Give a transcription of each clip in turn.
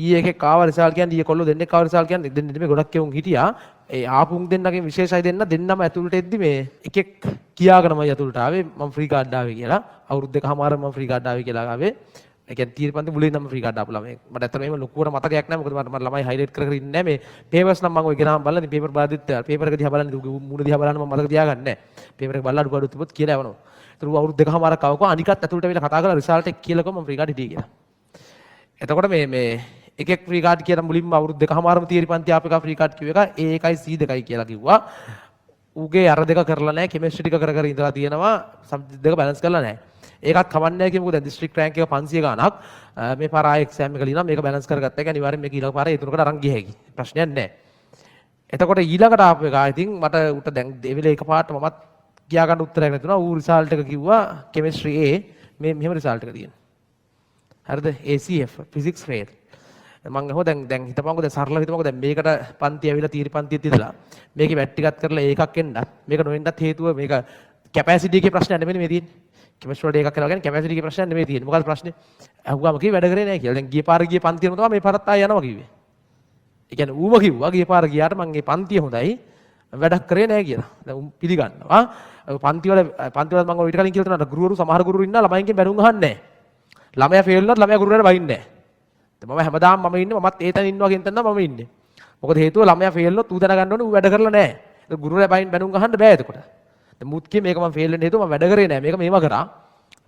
ඊයේ එකේ කාව රිසල්ට් කියන්නේ ඊයේ කොල්ලෝ දෙන්නේ කාව රිසල්ට් කියන්නේ දෙන්නේ නෙමෙයි ගොඩක් කෙවුන් හිටියා. ඒ ආපුන් දෙන්නගේ විශේෂයි දෙන්නම ඇතුළට එද්දි මේ එකෙක් කියාගෙනමයි ඇතුළට ආවේ මම ෆ්‍රී කාඩ් ආවේ කියලා. අවුරුදු දෙකමාර මම ෆ්‍රී කාඩ් ආවේ කියලා ආවේ. ඒ කියන්නේ තීරපන්ති මුලින් නම් ෆ්‍රී කාඩ් ආපු ළමයි. මට ඇත්තටම එහෙම ලොකුවට මතකයක් නැහැ. මොකද මට ළමයි හයිලයිට් කර කර ඉන්නේ නැහැ. මේ පේපර්ස් නම් මම ඔය ගෙනාම බලලා ඉතින් පේපර් බාදිත් පේපර් එක දිහා බලන්න මූණ දිහා බලන්න මම මතක තියාගන්නේ නැහැ. පේපර් එක බලලා අඩු තිබ්බොත් කියලා යවනවා. ඒතර අවුරුදු දෙකමාරක් ආවකෝ අනිකත් ඇතුළට ඇවිල්ලා කතා කරලා රිසල්ට් එක කියලා කොහොම මම ෆ්‍රී කාඩ් හිටියේ කියලා. එතකොට මේ එකෙක් ෆ්‍රී කාඩ් කියලා මුලින්ම අවුරුදු දෙකමාරම තියරි පන්ති ආපු එක ෆ්‍රී කාඩ් කිව්ව එක A1යි C2යි කියලා කිව්වා. ඌගේ අර දෙක කරලා නැහැ කෙමිස්ට්‍රි ටික කර කර ඉඳලා තියෙනවා සබ්ජෙක්ට් දෙක බැලන්ස් කරලා නැහැ. ඒකත් කවන්නේ නැහැ කියමුකෝ දැන් දිස්ත්‍රික් රෑන්ක් එක 500 ගාණක් මේ පාර ආයෙ එක්සෑම් එක ලියනවා මේක බැලන්ස් කරගත්ත එක අනිවාර්යෙන් මේක ඊළඟ පාරේ ඒ තුනකට අරන් ගිය හැකි. ප්‍රශ්නයක් නැහැ. එතකොට ඊළඟට ආපු එක ඉතින් මට උට දැන් ඒ වෙලේ එකපාරට මමත් කියා ගන්න උත්තරයක් නැතුණා. ඌ රිසල්ට් එක කිව්වා කෙමිස්ට්‍රි A මේ මෙහෙම රිසල්ට් එක තියෙනවා. හරිද? ACF physics fail. මම අහුව දැන් හිතපන්කෝ දැන් සරලව හිතපන්කෝ දැන් මේකට පන්ති ඇවිල්ලා තීරි පන්තියෙත් ඉඳලා මේකේ වැට් ටිකක් කරලා ඒකක් එන්නත් මේක නොවෙන්නත් හේතුව මේක කැපැසිටි එකේ ප්‍රශ්නයක් නෙමෙයි මේ තියෙන්නේ. කෙමිස්ට්‍රි වල එකක් කරලා කියන්නේ කැපැසිටි එකේ ප්‍රශ්නයක් නෙමෙයි තියෙන්නේ. මොකද ප්‍රශ්නේ? අහුවාම කිව්වේ වැඩ කරේ නැහැ කියලා. දැන් ගිය පාර ගිය පන්තියම තමයි මේ පාරත් ආය යනවා කිව්වේ. ඒ කියන්නේ ඌම කිව්වා ගිය පාර ගියාට මම මේ පන්තිය හොඳයි වැඩක් කරේ නැහැ කියලා. දැන් ඌ පිළිගන්නවා. පන්ති වල මම ඔය ඊට කලින් කියලා තුනට ගුරුවරු සමහර ගුරුවරු ඉන්නා ළමයින්ගෙන් බැනුම් අහන්නේ නැහැ. ළමයා ෆේල් වුණත් ළමයා ගුරුවරයාට බයින්නේ නැහැ. මම හැමදාම මම ඉන්නේ මමත් ඒ තැන ඉන්නවා කියන තැන මම ඉන්නේ. මොකද හේතුව ළමයා ෆේල් වුණොත් ඌ දැනගන්න ඕනේ ඌ වැඩ කරලා නැහැ. ඒක ගුරුවරයා බැනුම් අහන්න බෑ එතකොට. දැන් මුත් කිය මේක මම ෆේල් වෙන්න හේතුව මම වැඩ කරේ නැහැ. මේක මේව කරා.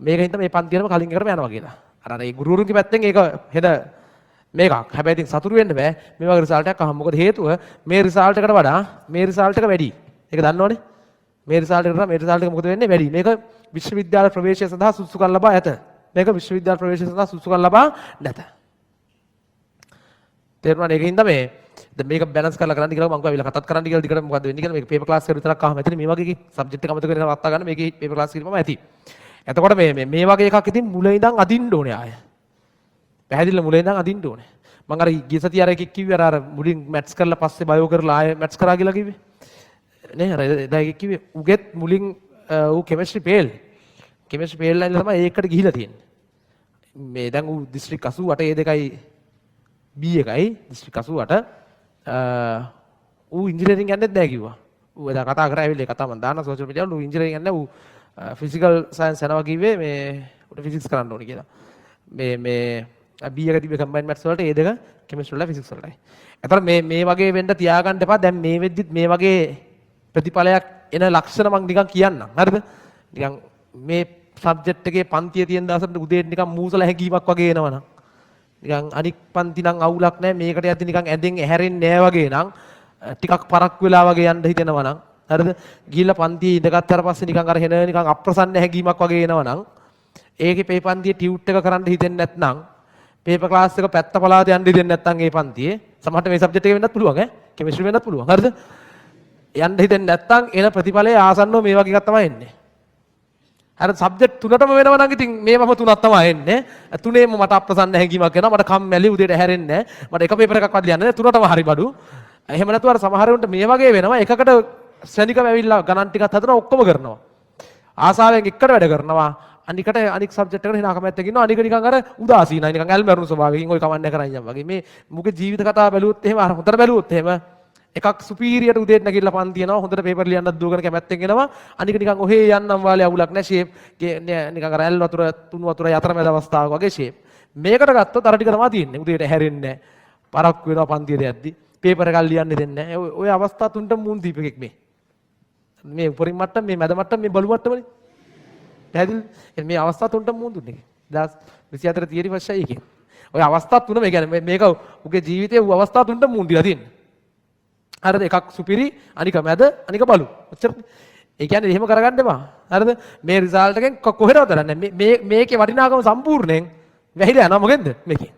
මේක හින්දා මේ පන්තියේම කලින් එකටම යනවා කියලා. අර ඒ ගුරුවරුන්ගේ පැත්තෙන් ඒක හෙද මේකක්. හැබැයි ඉතින් සතුටු වෙන්න බෑ. මේ වගේ රිසල්ට් එකක් අහම. මොකද හේතුව මේ රිසල්ට් එකට වඩා මේ රිසල්ට් එක වැඩි. ඒක දන්නවනේ. මේ රිසල්ට් එකට මේ රිසල්ට් එක මොකද වෙන්නේ වැඩි. මේක විශ්වවිද්‍යාල ප්‍රවේශය සඳහා සුසුකම් ලබා ඇත. මේක විශ්වවිද්‍යාල ප්‍රවේශය සඳහා සුසුකම් ලබා නැත. තේරුණාද? ඒකින්ද මේ දැන් මේක බැලන්ස් කරලා කරන්න කියලා මම කිව්වා කතාත් කරන්න කියලා දිගට මොකද වෙන්නේ කියලා මේක පේපර් ක්ලාස් එක විතරක් අහම ඇතිනේ මේ වගේ සබ්ජෙක්ට් එක අමතක වෙන කරලා අත්තා ගන්න මේකේ පේපර් ක්ලාස් කිරීමම ඇති. එතකොට මේ වගේ එකක් ඉතින් මුලින් ඉඳන් අදින්න ඕනේ ආය. පැහැදිලිව මුලින් ඉඳන් අදින්න ඕනේ. මම අර ගිය සතිය අර එකෙක් කිව්වේ අර මුලින් මැත්ස් කරලා පස්සේ බයෝ කරලා ආය මැත්ස් කරා කියලා කිව්වේ. නේ අර එදා එකෙක් කිව්වේ උගෙත් මුලින් ඌ chemistry fail. Chemistry fail line තමයි ඒකට ගිහිලා තියෙන්නේ. මේ දැන් ඌ දිස්ත්‍රික් 88 ඒ දෙකයි B එකයි දිස්ත්‍රික් 88 ඌ ඉන්ජිනියරින් යන්නෙත් නැහැ කිව්වා. ඌ එදා කතා කරා ඇවිල්ලා කතා මම දාන්න සෝෂල් මීඩියා වල ඌ ඉන්ජිනියරින් යන්නේ ඌ ෆිසිකල් සයන්ස් යනවා කිව්වේ මේ උට ෆිසික්ස් කරන්න ඕනේ කියලා. මේ B එක තිබ්බේ කම්බයින්ඩ් මැත්ස් වලට ඒ දෙක කෙමිස්ට්‍රි වල ෆිසික්ස් වලයි. එතකොට මේ වගේ වෙන්න තියාගන්න එපා. දැන් මේ වෙද්දිත් මේ වගේ ප්‍රතිඵලයක් එන ලක්ෂණ මම නිකන් කියන්නම්. හරිද? නිකන් මේ සබ්ජෙක්ට් එකේ පන්තියේ තියෙන දවසට උදේට නිකන් මූසල හැංගීමක් වගේ එනවනම් නිකන් අනික් පන්ති නම් අවුලක් නැහැ මේකට යද්දි නිකන් ඇඳෙන් ඇහැරෙන්නේ නැහැ වගේ නම් ටිකක් පරක් වෙලා වගේ යන්න හිතෙනවා නම් හරිද? ගිහිල්ලා පන්තියේ ඉඳගත්තර පස්සේ නිකන් අර හෙන නිකන් අප්‍රසන්න හැඟීමක් වගේ එනවා නම් ඒකේ මේ පන්තියේ ටියුට් එක කරන්න හිතෙන්නේ නැත්නම් පේපර් ක්ලාස් එක පැත්ත පලාත යන්න දෙන්නේ නැත්නම් ඒ පන්තියේ සමහරට මේ සබ්ජෙක්ට් එක වෙන්නත් පුළුවන් කෙමිස්ට්‍රි වෙන්නත් පුළුවන් හරිද? යන්න හිතෙන්නේ නැත්නම් එන ප්‍රතිඵලයේ ආසන්නව මේ වගේ එකක් තමයි එන්නේ. අර සබ්ජෙක්ට් තුනටම වෙනවා නම් ඉතින් මේවම තුනක් තමයි එන්නේ. තුනේම මට අප්‍රසන්න හැඟීමක් එනවා. මට කම්මැලි උදේට හැරෙන්නේ නැහැ. මට එක පේපර් එකක්වත් ලියන්න නැහැ. තුනටම හරි බඩු. එහෙම නැතුව අර සමහර උන්ට මේ වගේ වෙනවා. එකකට ශ්‍රේණිකව ඇවිල්ලා ගණන් ටිකක් හදනවා ඔක්කොම කරනවා. ආසාවෙන් එකට වැඩ කරනවා. අනිකට අනික් සබ්ජෙක්ට් එකට හිනා කැමැත්තක් ඉන්නවා. අනික නිකන් අර උදාසීනයි නිකන් ඇල්මරුණු ස්වභාවයකින් ඔය කවන්නේ කරන් යම් වගේ. මේ මුගේ ජීවිත කතාව බැලුවොත් එහෙම අර හොඳට බැලුවොත් එහෙම එකක් සුපීරියට උදේට නැගිටලා පන්ති යනවා හොඳට පේපර් ලියන්නත් දුවගෙන කැමැත්තෙන් එනවා අනික නිකන් ඔහේ යන්නම් වාලේ අවුලක් නැහැ ෂේප් නිකන් අර ඇල් වතුර තුන් වතුර යතරමැද අවස්ථාවක් වගේ ෂේප් මේකට ගත්තොත් අර ටික තමයි තියෙන්නේ උදේට හැරෙන්නේ නැහැ පරක් වෙනවා පන්තියට යද්දි පේපර් එකක් ලියන්න දෙන්නේ නැහැ ඔය අවස්ථා තුනට මුන් දීපෙක් මේ උපරිම මට්ටම මේ මැද මට්ටම මේ බලු මට්ටමනේ පැහැදිලිද මේ අවස්ථා තුනට මුන් දුන්නේ 2024 තියරි වර්ෂය එකේ ඔය අවස්ථා තුන මේ කියන්නේ මේක උගේ ජීවිතයේ ඌ අවස්ථා තුනට මුන් දීලා තියෙන්නේ හරිද එකක් සුපිරි අනික මැද අනික බලු ඔච්චර ඒ කියන්නේ එහෙම කරගන්න එපා හරිද මේ රිසල්ට් එකෙන් කොහෙරවද දන්නේ මේකේ වටිනාකම සම්පූර්ණයෙන් වැහිලා යනවා මොකෙන්ද මේකේ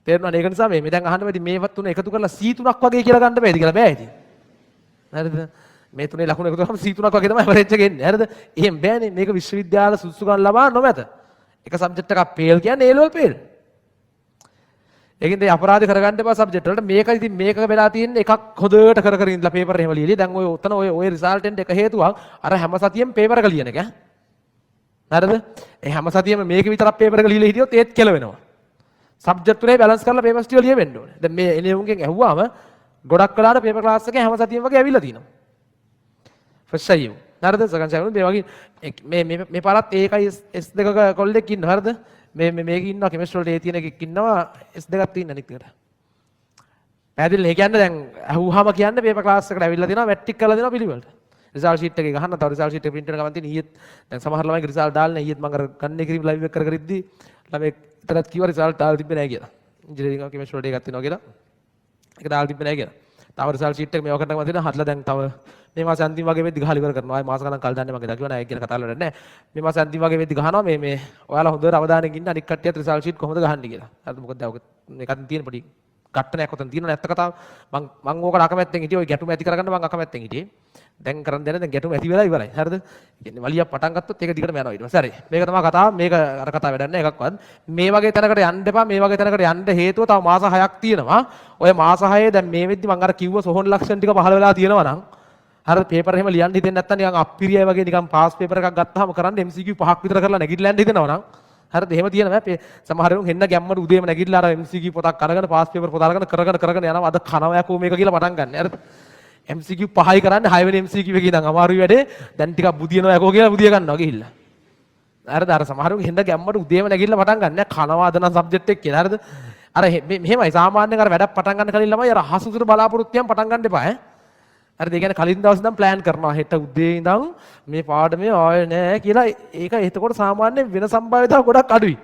තේරුණාද ඒක නිසා මේ දැන් අහන්න බැරි මේවත් තුන එකතු කරලා C3ක් වගේ කියලා ගන්න බෑද කියලා බෑ ඉතින් හරිද මේ තුනේ ලකුණු එකතු කරාම C3ක් වගේ තමයි ඇවරේජ් එක එන්නේ හරිද එහෙම බෑනේ මේක විශ්වවිද්‍යාල සුසුකම් ලබා නොමැත එක සබ්ජෙක්ට් එකක් ෆේල් කියන්නේ A level ෆේල් ඒකින්ද අපරාධ කරගන්න එපා සබ්ජෙක්ට් වලට මේක ඉතින් මේක වෙලා තියෙන එකක් හොදට කර කර ඉඳලා පේපර් එහෙම ලියලි දැන් ඔය උතන ඔය රිසල්ට් එක හේතුවක් අර හැම සතියෙම පේපර් එක ලියන එක හරිද ඒ හැම සතියෙම මේක විතරක් පේපර් එක ලියලා හිටියොත් ඒත් කෙල වෙනවා සබ්ජෙක්ට් තුනේ බැලන්ස් කරලා පේපර්ස් ටික ලියවෙන්න ඕනේ. දැන් මේ එනේ උන්ගෙන් ඇහුවාම ගොඩක් වෙලාවට පේපර් ක්ලාස් එකේ හැම සතියෙම වගේ ඇවිල්ලා තිනවා. ෆස්ට් අයියෝ. හරිද? සකන් සයුන් මේ වගේ මේ පාරත් ඒකයි S2 කොල්ලෙක් ඉන්නවා. හරිද? මේක ඉන්නවා කෙමිස්ට්‍රි වලට ඒ තියෙන එකෙක් ඉන්නවා S2ක් තියෙන අනිත් එකට. පැහැදිලිද? ඒ කියන්නේ දැන් අහුවාම කියන්නේ පේපර් ක්ලාස් එකට ඇවිල්ලා තිනවා මැට්‍රික් කරලා දෙනවා පිළිවෙලට. රිසල්ට් ෂීට් එකේ ගහන්න තව රිසල්ට් ෂීට් එක print වෙන ගමන් තියෙන ඊයේත් දැන් සමහර ළමයිගේ රිසල්ට් දාලා නැහැ. ඊයේත් මම අර ගන්නේ කිරීම ලයිව් එක කර ඉද්දි ළමයි ඉතරත් කිව්වා රිසල්ට් දාලා තිබ්බේ නැහැ කියලා. ඉන්ජිනියරිං එක කෙමිස්ට්‍රි වලට එකක් තියෙනවා කියලා. ඒක දාලා තිබ්බේ නැහැ කියලා. තව රිසල්ට් ෂීට් එක මේව කරන්න ගමන් තියෙනවා. හදලා දැන් තව මේ මාස අන්තිම වගේ වෙද්දි ගහලා ඉවර කරනවා. ආයේ මාස ගණන් කල් දාන්නේ මගේ දා කිව්වා නෑ ඒක කියන කතාවල වැඩ නැහැ. මේ මාස අන්තිම වගේ වෙද්දි ගහනවා මේ ඔයාලා හොඳට අවධානයෙන් ඉන්න අනික් කට්ටියත් රිසල්ට් ෂීට් කොහොමද ගහන්නේ කියලා. හරිද? මොකද දැන් ඔක මේකත් තියෙන පොඩි ගට්ටනයක් ඔතන තියෙනවා නැත්ත කතාව. මම ඕකට අකමැත්තෙන් හිටියේ. ඔය ගැටුම ඇති කරගන්න මම අකමැත්තෙන් හිටියේ. දැන් කරන් දෙන දැන් ගැටුම ඇති වෙලා ඉවරයි. හරිද? කියන්නේ වලියක් පටන් ගත්තොත් ඒක දිගටම යනවා ඊට පස්සේ. හරි. මේක තමයි කතාව. මේක අර කතාව වැඩක් නැහැ එකක්වත්. මේ වගේ තැනකට යන්න එපා. මේ වගේ තැනකට යන්න හේතුව තව මාස 6ක් තියෙනවා. ඔය මාස 6 දැන් මේ වෙද්දි මම අර කිව්ව සොහොන් ලක්ෂණ ටික පහළ වෙලා තියෙනවා නම් හරිද? පේපර් එහෙම ලියන්න හිතෙන්නේ නැත්නම් නිකන් අප්පිරියයි වගේ නිකන් පාස් පේපර් එකක් ගත්තාම කරන්න MCQ 5ක් විතර කරලා නැගිටලා යන්න හිතෙනවා නම් හරිද? එහෙම තියෙනවා. සමහර උන් හෙන්න ගැම්මට උදේම නැගිටලා අර MCQ පොතක් අරගෙන පාස් පේපර් පොත අරගෙන කරගෙන යනවා. අද කනවා යකෝ මේක කියලා පටන් ගන්න. හරිද? MCQ 5යි කරන්නේ 6 වෙනි MCQ එකේ ඉඳන් අමාරුයි වැඩේ. දැන් ටිකක් බුදියනවා යකෝ කියලා බුදිය ගන්නවා ගිහිල්ලා. හරිද? අර සමහර උන් හෙන්න ගැම්මට උදේම නැගිටලා පටන් ගන්න. කනවා අද නම් සබ්ජෙක්ට් එක කියලා. හරිද? අර මෙහෙමයි සාමාන්‍යයෙන් අර වැඩක් පටන් ගන්න කලින් ළමයි අර අහසුතර බලාපොරොත්තුයන් පටන් ගන්න එපා ඈ. හරිද? ඒ කියන්නේ කලින් දවස් ඉඳන් ප්ලෑන් කරනවා. හෙට උදේ ඉඳන් මේ පාඩමේ ආයේ නෑ කියලා. ඒක එතකොට සාමාන්‍යයෙන් වෙන සම්භාවිතාව ගොඩක් අඩුයි.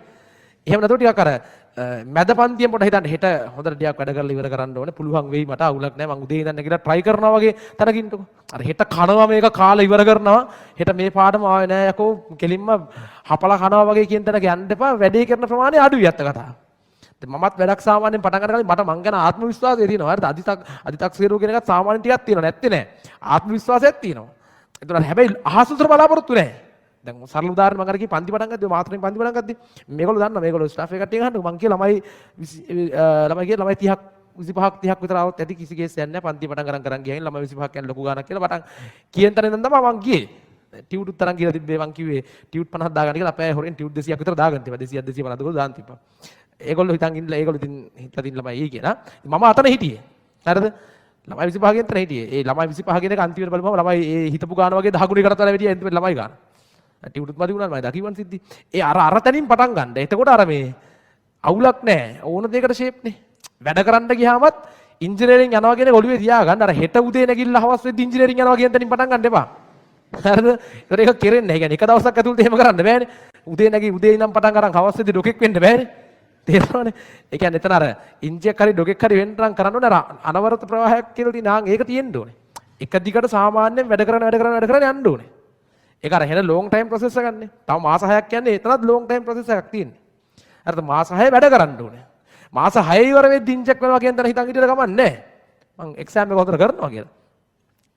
එහෙම නැතුව ටිකක් අර මැද පන්තියෙන් පොඩ හිතන්න හෙට හොඳට ටිකක් වැඩ කරලා ඉවර කරන්න ඕනේ. පුළුවන් වෙයි මට අවුලක් නෑ. මං උදේ ඉඳන් නැගිටලා try කරනවා වගේ තනකින්ටකෝ. අර හෙට කනවා මේක කාලා ඉවර කරනවා. හෙට මේ පාඩම ආයේ නෑ යකෝ කෙලින්ම හපලා කනවා වගේ කියන තැනක යන්න එපා. වැඩේ කරන ප්‍රමාණය අඩුයි අත්ත කතාව. මමත් වැඩක් සාමාන්‍යයෙන් පටන් ගන්න කලින් මට මං ගැන ආත්ම විශ්වාසය තියෙනවා. හරිද? අදි탁සීරුව කියන එකත් සාමාන්‍යයෙන් ටිකක් තියෙනවා. නැත්තේ නෑ. ආත්ම විශ්වාසයක් තියෙනවා. ඒතර හැබැයි අහසුතර බලාපොරොත්තු නෑ. දැන් සරල උදාහරණ මම අර කි පන්ති පටන් ගත්තේ මාත්‍රෙන් පන්ති පටන් ගත්තේ මේගොල්ලෝ දන්නවා මේගොල්ලෝ ස්ටාෆ් එක කට්ටිය ගහන්න මං කියලා ළමයි 30ක් 25ක් 30ක් විතර આવත් ඇති කිසි කේස් එකක් නැහැ පන්ති පටන් කරන් ගිහින් ළමයි 25ක් යන ලොකු ගානක් කියලා පටන් කියන තරෙන් ඉඳන් තමයි මං ගියේ ටියුට් තරම් කියලා තිබ්බේ මං කිව්වේ ටියුට් 50ක් දාගන්න කියලා අපේ හොරෙන් ටියුට් 200ක් විතර දාගන්න තිබ්බා 200ක් 250 ගොල්ලෝ දාන්න තිබ්බා ඒගොල්ලෝ හිතන් ඉන්නලා ඒගොල්ලෝ ඉතින් හිතලා තින් ළමයි එයි කියලා මම අතන හිටියේ හරිද ළමයි 25 ගෙන් තන හිටියේ ඒ ළමයි 25 ගෙන එක අන්තිමට බලපුවම ළමයි ඒ හිතපු ගාන වගේ 10 ගුණයකට වඩා වැඩි අන්තිමට ළමයි ගාන ටියුට්ත් මදි වුණා මම දකිවන් සිද්ධි ඒ අර තැනින් පටන් ගන්න එතකොට අර මේ අවුලක් නැහැ ඕන දෙයකට ෂේප් නේ වැඩ කරන්න ගියාමත් ඉන්ජිනියරින් යනවා කියන ඔළුවේ තියාගන්න අර හෙට උදේ නැගිටලා හවස් වෙද්දි ඉන්ජිනියරින් යනවා කියන තැනින් පටන් ගන්න එපා හරිද ඒතර ඒක කෙරෙන්නේ නැහැ කියන්නේ එක දවසක් ඇතුළත එහෙම කරන්න බෑනේ උදේ ඉඳන් පටන් අරන් හවස් වෙද්දි ඩොකෙක් වෙන්න බෑනේ තේරෙනවනේ ඒ කියන්නේ එතන අර ඉන්ජියක් හරි ඩොකෙක් හරි වෙන්න නම් කරන්න ඕනේ අර අනවරත ප්‍රවාහයක් කියලා තියෙන ආන් ඒක තියෙන්න ඕනේ එක දිගට සාමාන්‍යයෙන් වැඩ කරන යන්න ඕනේ ඒක අර හෙන ලොං ටයිම් ප්‍රොසෙස් එකක් නේ. තව මාස 6ක් යන්නේ එතනත් ලොං ටයිම් ප්‍රොසෙස් එකක් තියෙන්නේ. හරිද මාස 6 වැඩ කරන්න ඕනේ. මාස 6 ඉවර වෙද්දි ඉන්ජෙක්ට් කරනවා කියන තැන හිතන් හිටියට කමක් නැහැ. මං එක්සෑම් එක හොඳට කරනවා කියලා.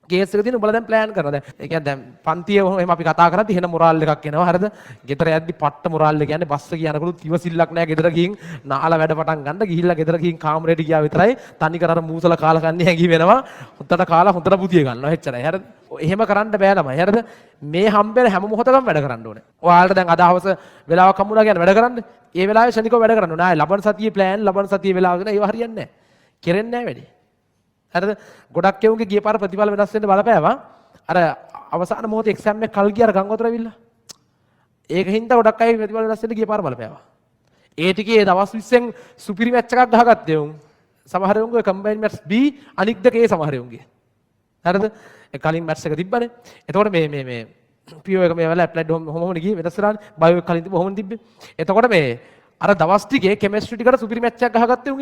කේස් එක තියෙන උඹලා දැන් ප්ලෑන් කරනවා. දැන් ඒ කියන්නේ දැන් පන්තියේ එහෙම අපි කතා කරද්දි හෙන මොරාල් එකක් එනවා. හරිද? ගෙදර යද්දි පට්ට මොරාල් එක කියන්නේ බස් එක යනකොට ඉවසිල්ලක් නැහැ. ගෙදර ගිහින් නාලා වැඩ පටන් ගන්න ගිහිල්ලා ගෙදර ගිහින් කාමරේට ගියා විතරයි තනි කර අර මූසල කාලා කන්නේ හැංගි වෙනවා. හොත්තට කාලා හොත්තට පුතිය ගන්නවා. එච්චරයි. හරිද? එහෙම කරන්න බෑ ළමයි. හරිද? මේ හම්බෙන හැම මොහොතකම වැඩ කරන්න ඕනේ. ඔයාලට දැන් අද හවස වෙලාවක් හම්බුණා කියන්නේ වැඩ කරන්න. ඒ වෙලාවේ ශනිකව වැඩ කරන්න ඕනේ. ආයේ ලබන සතියේ ප්ලෑන් ලබන සතියේ වෙලාව දෙන ඒව හරියන්නේ නැහැ. කෙරෙන්නේ නැහැ වැඩි. හරිද? ගොඩක් කෙවුන්ගේ ගිය පාර ප්‍රතිඵල වෙනස් වෙන්න බලපෑවා. අර අවසාන මොහොතේ එක්සෑම් එක කල් ගිය අර ගං වතුර ඇවිල්ලා. ඒක හින්දා ගොඩක් අය ප්‍රතිඵල වෙනස් වෙන්න ගිය පාර බලපෑවා. ඒ ටිකේ දවස් 20න් සුපිරි මැච් එකක් ගහගත්තේ උන්. සමහර උන්ගේ කම්බයින් මැච් B අනික් දෙකේ සමහර උන්ගේ. හරිද? ඒ කලින් මැච් එක තිබ්බනේ. එතකොට මේ PO එක මේ වෙලාව ඇප්ලයිඩ් හොමෝම ගියේ වෙනස් කරානේ. බයෝ එක කලින් තිබ්බ හොමෝම තිබ්බේ. එතකොට මේ අර දවස් ටිකේ කෙමිස්ට්‍රි ටිකට සුපිරි මැච් එකක් ගහගත්තේ උන්